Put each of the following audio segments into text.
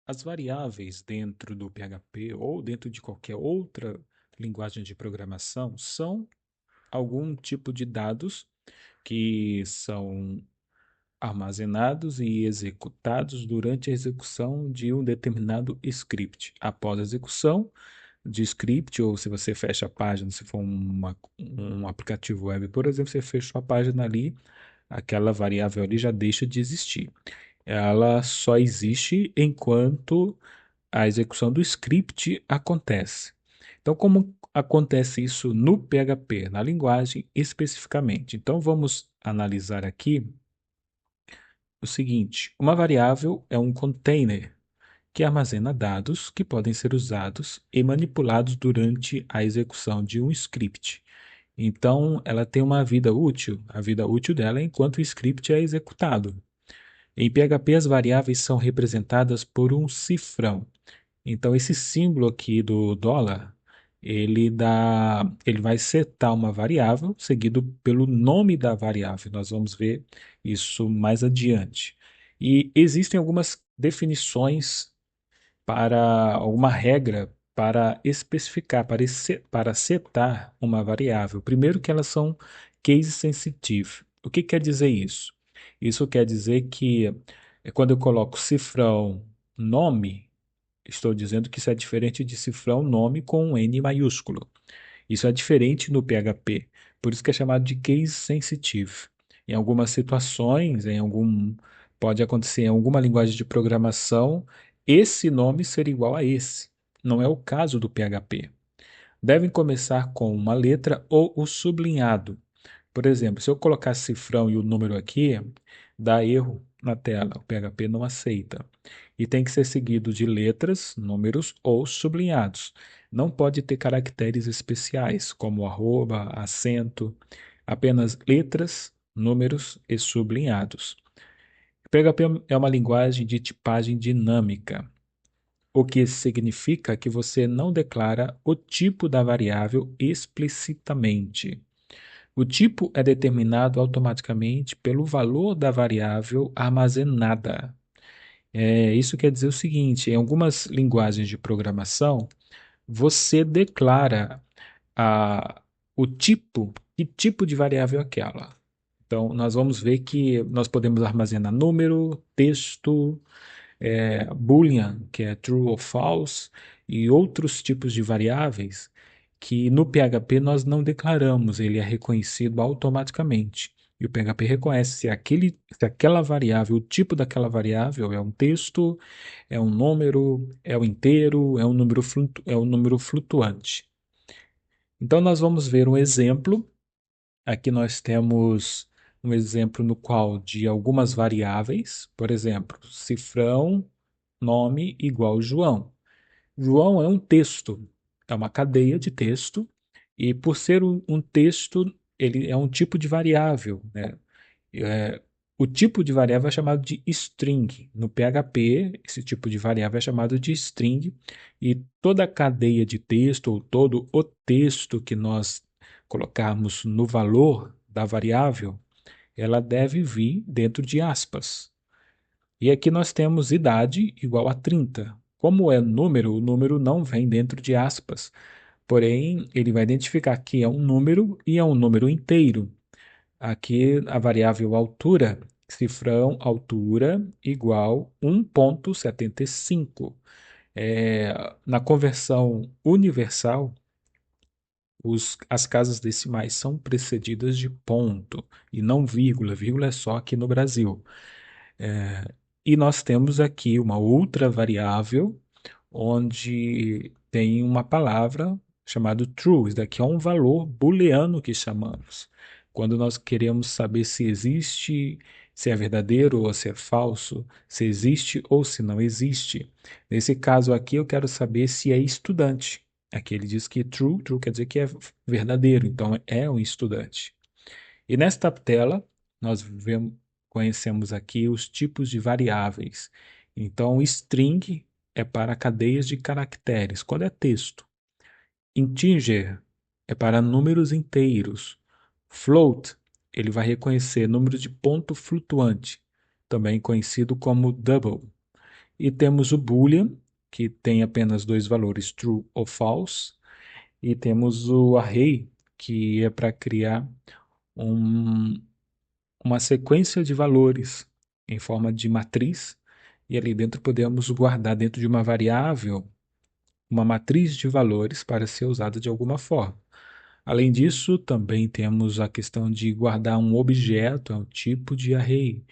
As variáveis dentro do PHP ou dentro de qualquer outra linguagem de programação são algum tipo de dados que são armazenados e executados durante a execução de um determinado script. Após a execução de script, ou se você fecha a página, se for um aplicativo web, por exemplo, você fecha a página ali, aquela variável ali já deixa de existir. Ela só existe enquanto a execução do script acontece. Então, como acontece isso no PHP, na linguagem especificamente? Então, vamos analisar aqui o seguinte: uma variável é um container que armazena dados que podem ser usados e manipulados durante a execução de um script. Então, ela tem uma vida útil. A vida útil dela é enquanto o script é executado. Em PHP, as variáveis são representadas por um cifrão. Então, esse símbolo aqui do dólar, ele vai setar uma variável seguido pelo nome da variável. Nós vamos ver isso mais adiante. E existem algumas definições para uma regra para especificar, para setar uma variável. Primeiro que elas são case sensitive. O que quer dizer isso? Isso quer dizer que quando eu coloco cifrão nome, estou dizendo que isso é diferente de cifrão nome com um N maiúsculo. Isso é diferente no PHP. Por isso que é chamado de case sensitive. Em algumas situações, pode acontecer em alguma linguagem de programação, esse nome ser igual a esse. Não é o caso do PHP. Devem começar com uma letra ou o sublinhado. Por exemplo, se eu colocar cifrão e o número aqui, dá erro na tela. O PHP não aceita. E tem que ser seguido de letras, números ou sublinhados. Não pode ter caracteres especiais, como arroba, acento, apenas letras, números e sublinhados. O PHP é uma linguagem de tipagem dinâmica, o que significa que você não declara o tipo da variável explicitamente. O tipo é determinado automaticamente pelo valor da variável armazenada. Isso quer dizer o seguinte: em algumas linguagens de programação, você declara a, que tipo de variável é aquela. Então, nós vamos ver que nós podemos armazenar número, texto, Boolean, que é true ou false, e outros tipos de variáveis que no PHP nós não declaramos, ele é reconhecido automaticamente. E o PHP reconhece se aquela variável, o tipo daquela variável é um texto, é um número, é um inteiro, é um número flutuante. Então nós vamos ver um exemplo. Aqui nós temos um exemplo no qual de algumas variáveis, por exemplo, cifrão nome igual João. João é um texto, é uma cadeia de texto, e por ser um texto, ele é um tipo de variável, né? É, o tipo de variável é chamado de string. No PHP, esse tipo de variável é chamado de string, e toda a cadeia de texto, ou todo o texto que nós colocarmos no valor da variável, ela deve vir dentro de aspas. E aqui nós temos idade igual a 30. Como é número, o número não vem dentro de aspas. Porém, ele vai identificar que é um número e é um número inteiro. Aqui a variável altura, cifrão altura igual 1,75. Na conversão universal, as casas decimais são precedidas de ponto e não vírgula. Vírgula é só aqui no Brasil. E nós temos aqui uma outra variável onde tem uma palavra chamada true. Isso daqui é um valor booleano que chamamos. Quando nós queremos saber se existe, se é verdadeiro ou se é falso, se existe ou se não existe. Nesse caso aqui, eu quero saber se é estudante. Aqui ele diz que true, true quer dizer que é verdadeiro, então é um estudante. E nesta tela, nós conhecemos aqui os tipos de variáveis. Então, string é para cadeias de caracteres, quando é texto. Integer é para números inteiros. Float, ele vai reconhecer números de ponto flutuante, também conhecido como double. E temos o Boolean, que tem apenas dois valores, true ou false. E temos o array, que é para criar um, uma sequência de valores em forma de matriz. E ali dentro podemos guardar dentro de uma variável uma matriz de valores para ser usada de alguma forma. Além disso, também temos a questão de guardar um objeto, é um tipo de array,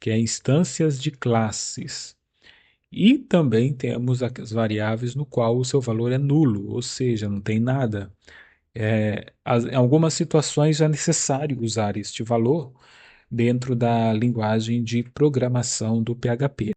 que é instâncias de classes. E também temos as variáveis no qual o seu valor é nulo, ou seja, não tem nada. Em algumas situações é necessário usar este valor dentro da linguagem de programação do PHP.